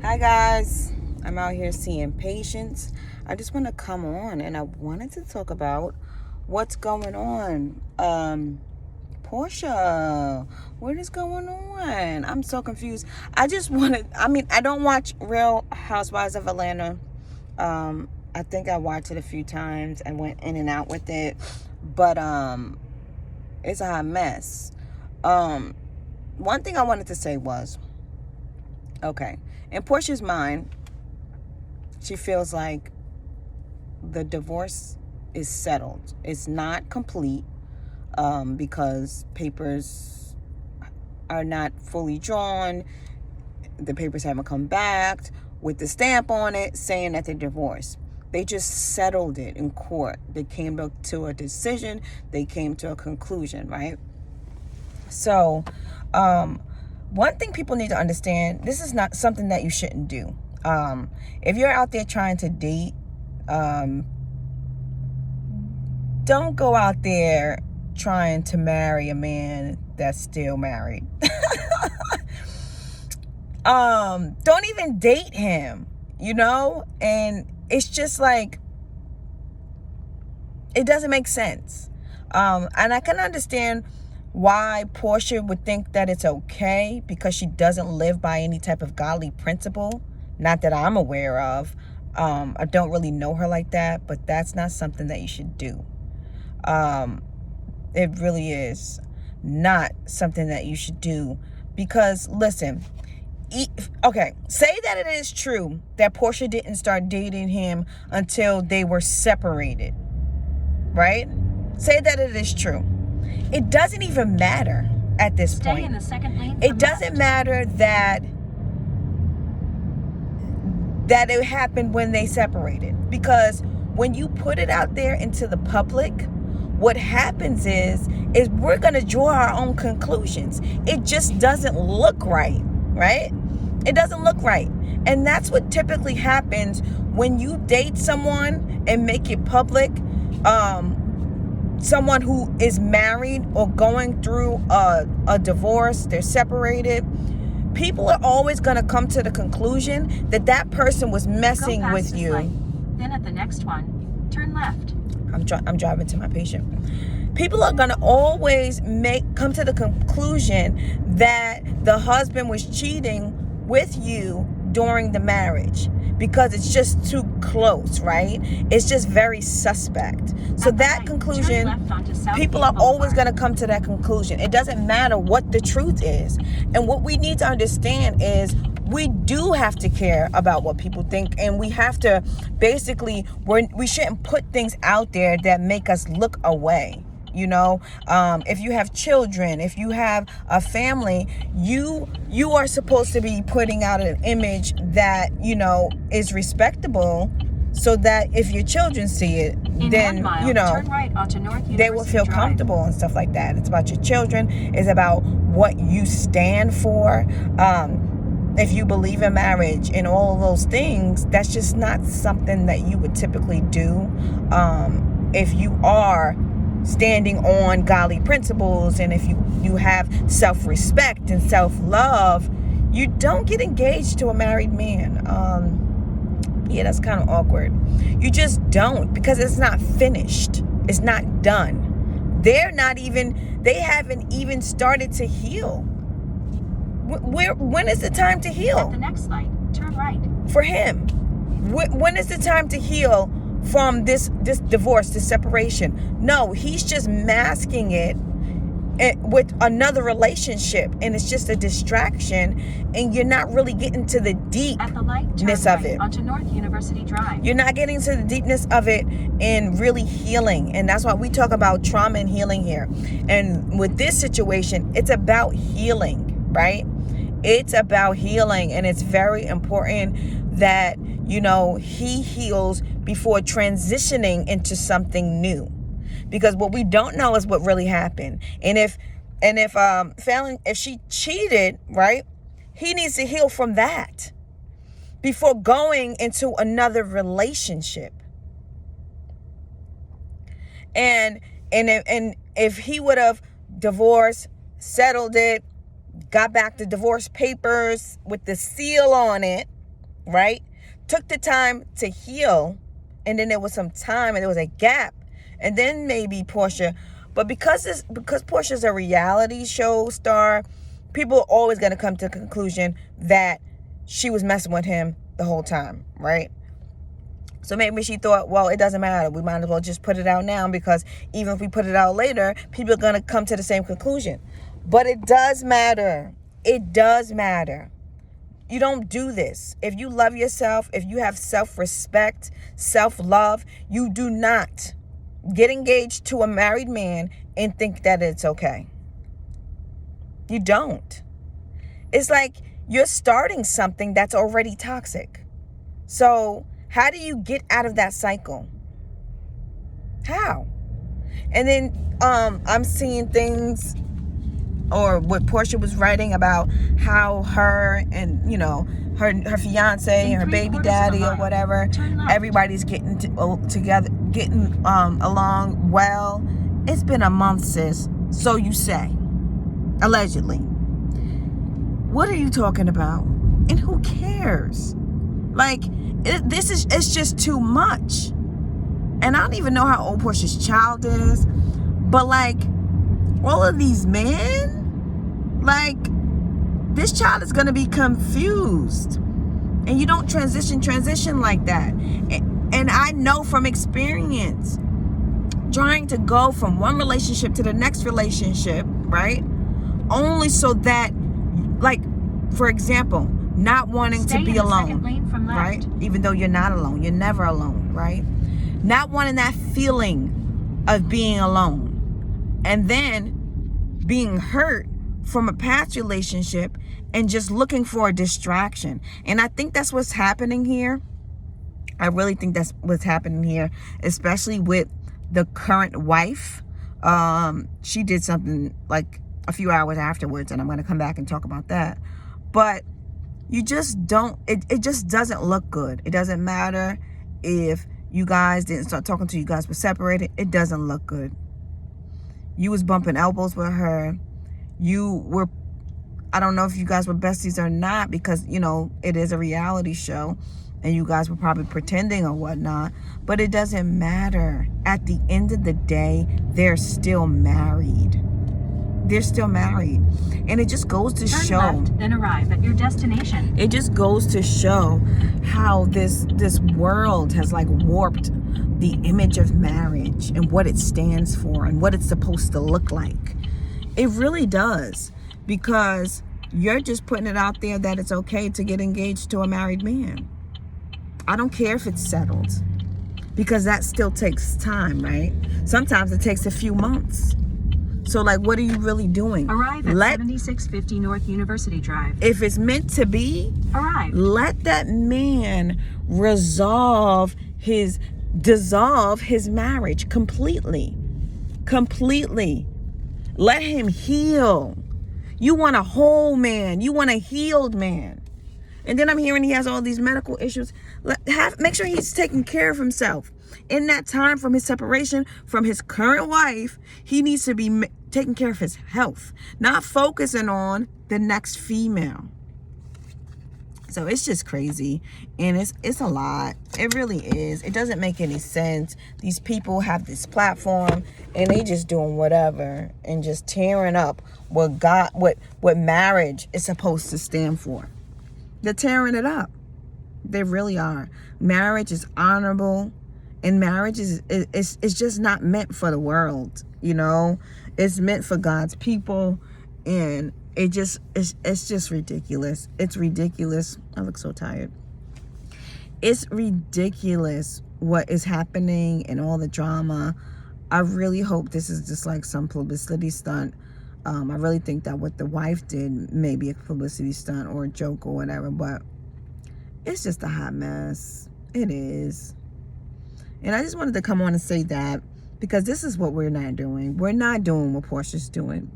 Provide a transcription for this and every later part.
Hi guys, I'm out here seeing patients. I just want to come on and I wanted to talk about what's going on. Porsha, what is going on? I'm so confused. I don't watch Real Housewives of Atlanta. I think I watched it a few times and went in and out with it, but it's a hot mess. One thing I wanted to say was, okay, in Porsha's mind, she feels like the divorce is settled. It's not complete because papers are not fully drawn. The papers haven't come back with the stamp on it saying that they're divorced. They just settled it in court. They came to a decision. They came to a conclusion, right? So, one thing people need to understand, this is not something that you shouldn't do. If you're out there trying to date, don't go out there trying to marry a man that's still married. Don't even date him, and it's just like, it doesn't make sense. And I can understand why Porsha would think that it's okay, because she doesn't live by any type of godly principle. Not that I'm aware of. I don't really know her like that, but that's not something that you should do. It really is not something that you should do, because listen, okay, say that it is true that Porsha didn't start dating him until they were separated, right? Say that it is true. It doesn't even matter at this point. Stay in the second lane. It doesn't matter that it happened when they separated, because when you put it out there into the public, what happens is we're going to draw our own conclusions. It just doesn't look right? It doesn't look right. And that's what typically happens when you date someone and make it public. Someone who is married or going through a divorce, they're separated, people are always going to come to the conclusion that that person was messing with you. Then at the next one, turn left. I'm driving to my patient. People are going to always come to the conclusion that the husband was cheating with you during the marriage, because it's just too close, right? It's just very suspect. So that conclusion, people are always going to come to that conclusion. It doesn't matter what the truth is. And what we need to understand is we do have to care about what people think, and we have to basically, we shouldn't put things out there that make us look away. If you have children, if you have a family, you are supposed to be putting out an image that, is respectable, so that if your children see it, then, turn right onto North they will feel comfortable and stuff like that. It's about your children. It's about what you stand for. If you believe in marriage and all of those things, that's just not something that you would typically do. If you are standing on godly principles, and if you have self-respect and self-love, you don't get engaged to a married man. Yeah, that's kind of awkward. You just don't, because it's not finished. It's not done. They haven't even started to heal. When is the time to heal? At the next light, turn right. For him, when is the time to heal from this divorce, this separation? No, he's just masking it with another relationship, and it's just a distraction, and you're not really getting to the deepness of it. Onto North University Drive. You're not getting to the deepness of it and really healing. And that's why we talk about trauma and healing here. And with this situation, it's about healing, right? It's about healing, and it's very important that, he heals before transitioning into something new. Because what we don't know is what really happened. And if she cheated, right, he needs to heal from that before going into another relationship. And if he would have divorced, settled it, got back the divorce papers with the seal on it, right? Took the time to heal, and then there was some time and there was a gap, and then maybe Porsha. But because Porsha's a reality show star, people are always going to come to the conclusion that she was messing with him the whole time, right? So maybe she thought, well, it doesn't matter. We might as well just put it out now, because even if we put it out later, people are going to come to the same conclusion. But it does matter. It does matter. You don't do this. If you love yourself, if you have self-respect, self-love, you do not get engaged to a married man and think that it's okay. You don't. It's like you're starting something that's already toxic. So how do you get out of that cycle? How? And then I'm seeing things, or what Porsha was writing about how her and, you know, her fiance and her baby daddy or whatever, everybody's getting together, getting along well. It's been a month, sis. So you say. Allegedly. What are you talking about? And who cares? Like, it's just too much. And I don't even know how old Porsha's child is. But like, all of these men, like, this child is going to be confused. And you don't transition like that. And I know from experience, trying to go from one relationship to the next relationship, right? Only so that, like, for example, not wanting to be alone, right? Even though you're not alone. You're never alone, right? Not wanting that feeling of being alone. And then being hurt from a past relationship and just looking for a distraction. And I think that's what's happening here. I really think that's what's happening here, especially with the current wife. She did something like a few hours afterwards, and I'm going to come back and talk about that. But you just don't, it just doesn't look good. It doesn't matter if you guys didn't start talking till you guys were separated. It doesn't look good. You was bumping elbows with her. You were, I don't know if you guys were besties or not, because, you know, it is a reality show and you guys were probably pretending or whatnot, but it doesn't matter. At the end of the day, they're still married. They're still married. And it just goes to show. Turn left, then arrive at your destination. It just goes to show how this world has like warped the image of marriage and what it stands for and what it's supposed to look like. It really does, because you're just putting it out there that it's okay to get engaged to a married man. I don't care if it's settled, because that still takes time, right? Sometimes it takes a few months. So, like, what are you really doing? Arrive at 7650 North University Drive. If it's meant to be, arrive. Let that man dissolve his marriage completely. Completely. Let him heal. You want a whole man. You want a healed man. And then I'm hearing he has all these medical issues. Make sure he's taking care of himself. In that time from his separation from his current wife, he needs to be taking care of his health, not focusing on the next female. So it's just crazy, and it's a lot. It really is. It doesn't make any sense. These people have this platform, and they just doing whatever and just tearing up what marriage is supposed to stand for. They're tearing it up. They really are. Marriage is honorable, and marriage is just not meant for the world, you know? It's meant for God's people, and it's just ridiculous. It's ridiculous. I look so tired. It's ridiculous what is happening and all the drama. I really hope this is just like some publicity stunt. I really think that what the wife did may be a publicity stunt or a joke or whatever, but it's just a hot mess. It is. And I just wanted to come on and say that, because this is what we're not doing. We're not doing what Porsha's doing.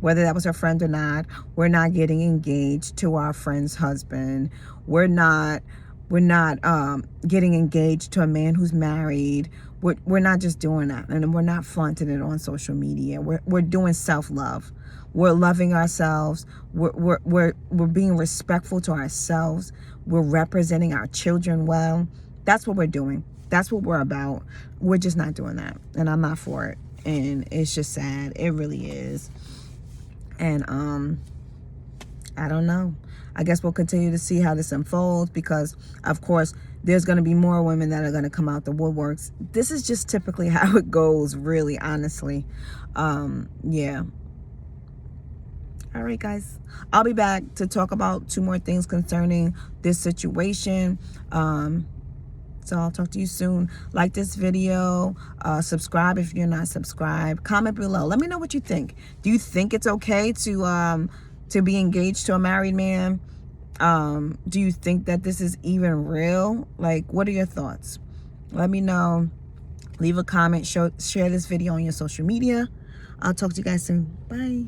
Whether that was her friend or not, we're not getting engaged to our friend's husband. We're not getting engaged to a man who's married. we're not just doing that, and we're not flaunting it on social media. We're doing self-love. We're loving ourselves. We're being respectful to ourselves. We're representing our children well. That's what we're doing. That's what we're about. We're just not doing that, and I'm not for it. And it's just sad. It really is. And I don't know. I guess we'll continue to see how this unfolds, because of course there's going to be more women that are going to come out the woodworks. This is just typically how it goes, really, honestly. Yeah. All right, guys, I'll be back to talk about 2 more things concerning this situation. So I'll talk to you soon. Like this video, subscribe if you're not subscribed, comment below, let me know what you think. Do you think it's okay to be engaged to a married man? Do you think that this is even real? Like, what are your thoughts? Let me know. Leave a comment, share this video on your social media. I'll talk to you guys soon. Bye.